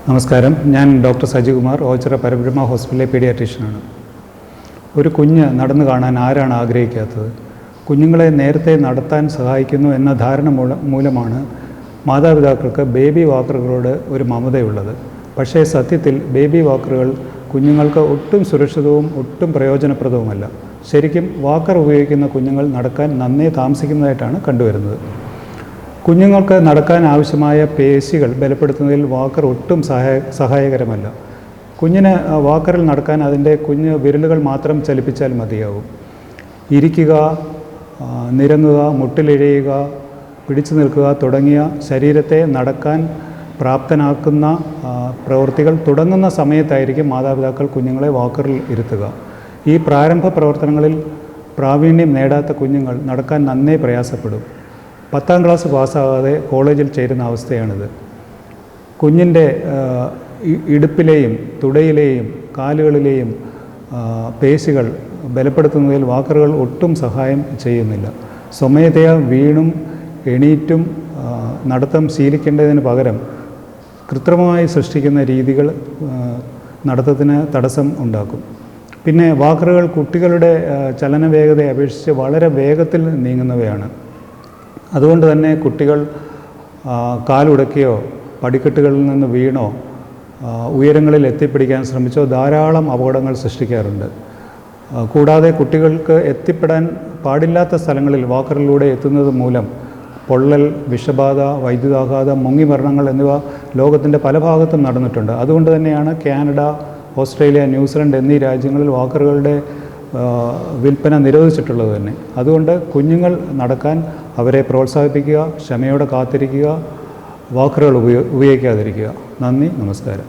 നമസ്കാരം. ഞാൻ ഡോക്ടർ സജികുമാർ, ഓച്ചിറ പരബ്രഹ്മ ഹോസ്പിറ്റലിലെ പീഡിയാട്രീഷ്യനാണ്. ഒരു കുഞ്ഞ് നടന്നു കാണാൻ ആരാണ് ആഗ്രഹിക്കാത്തത്? കുഞ്ഞുങ്ങളെ നേരത്തെ നടത്താൻ സഹായിക്കുന്നു എന്ന ധാരണ മൂലമാണ് മാതാപിതാക്കൾക്ക് ബേബി വാക്കറുകളോട് ഒരു മമതയുള്ളത്. പക്ഷേ സത്യത്തിൽ ബേബി വാക്കറുകൾ കുഞ്ഞുങ്ങൾക്ക് ഒട്ടും സുരക്ഷിതവും ഒട്ടും പ്രയോജനപ്രദവുമല്ല. ശരിക്കും വാക്കർ ഉപയോഗിക്കുന്ന കുഞ്ഞുങ്ങൾ നടക്കാൻ നന്നേ താമസിക്കുന്നതായിട്ടാണ് കണ്ടുവരുന്നത്. കുഞ്ഞുങ്ങൾക്ക് നടക്കാൻ ആവശ്യമായ പേശികൾ ബലപ്പെടുത്തുന്നതിൽ വാക്കർ ഒട്ടും സഹായകരമല്ല. കുഞ്ഞിന് വാക്കറിൽ നടക്കാൻ അതിൻ്റെ കുഞ്ഞ് വിരലുകൾ മാത്രം ചലിപ്പിച്ചാൽ മതിയാവും. ഇരിക്കുക, നിരങ്ങുക, മുട്ടിലിഴയുക, പിടിച്ചു നിൽക്കുക തുടങ്ങിയ ശരീരത്തെ നടക്കാൻ പ്രാപ്തനാക്കുന്ന പ്രവൃത്തികൾ തുടങ്ങുന്ന സമയത്തായിരിക്കും മാതാപിതാക്കൾ കുഞ്ഞുങ്ങളെ വാക്കറിൽ ഇരുത്തുക. ഈ പ്രാരംഭ പ്രവർത്തനങ്ങളിൽ പ്രാവീണ്യം നേടാത്ത കുഞ്ഞുങ്ങൾ നടക്കാൻ നന്നേ പ്രയാസപ്പെടും. 10ാം ക്ലാസ് പാസ്സാകാതെ കോളേജിൽ ചേരുന്ന അവസ്ഥയാണിത്. കുഞ്ഞിൻ്റെ ഇടുപ്പിലെയും തുടയിലെയും കാലുകളിലെയും പേശികൾ ബലപ്പെടുത്തുന്നതിൽ വാക്കറുകൾ ഒട്ടും സഹായം ചെയ്യുന്നില്ല. സ്വമേധയാ വീണും എണീറ്റും നടത്തം ശീലിക്കേണ്ടതിന് പകരം കൃത്രിമമായി സൃഷ്ടിക്കുന്ന രീതികൾ നടത്തത്തിന് തടസ്സം ഉണ്ടാക്കും. പിന്നെ വാക്കറുകൾ കുട്ടികളുടെ ചലനവേഗതയെ അപേക്ഷിച്ച് വളരെ വേഗത്തിൽ നീങ്ങുന്നവയാണ്. അതുകൊണ്ട് തന്നെ കുട്ടികൾ കാലുടക്കിയോ പടിക്കെട്ടുകളിൽ നിന്ന് വീണോ ഉയരങ്ങളിൽ എത്തിപ്പിടിക്കാൻ ശ്രമിച്ചോ ധാരാളം അപകടങ്ങൾ സൃഷ്ടിക്കാറുണ്ട്. കൂടാതെ കുട്ടികൾക്ക് എത്തിപ്പെടാൻ പാടില്ലാത്ത സ്ഥലങ്ങളിൽ വാക്കറിലൂടെ എത്തുന്നത് മൂലം പൊള്ളൽ, വിഷബാധ, വൈദ്യുതാഘാതം, മുങ്ങിമരണങ്ങൾ എന്നിവ ലോകത്തിൻ്റെ പല ഭാഗത്തും നടന്നിട്ടുണ്ട്. അതുകൊണ്ട് തന്നെയാണ് കാനഡ, ഓസ്ട്രേലിയ, ന്യൂസിലൻഡ് എന്നീ രാജ്യങ്ങളിൽ വാക്കറുകളുടെ വിൽപ്പന നിരോധിച്ചിട്ടുള്ളത് തന്നെ. അതുകൊണ്ട് കുഞ്ഞുങ്ങൾ നടക്കാൻ അവരെ പ്രോത്സാഹിപ്പിക്കുക, ക്ഷമയോടെ കാത്തിരിക്കുക, വാക്കറുകൾ ഉപയോഗിക്കാതിരിക്കുക. നന്ദി, നമസ്കാരം.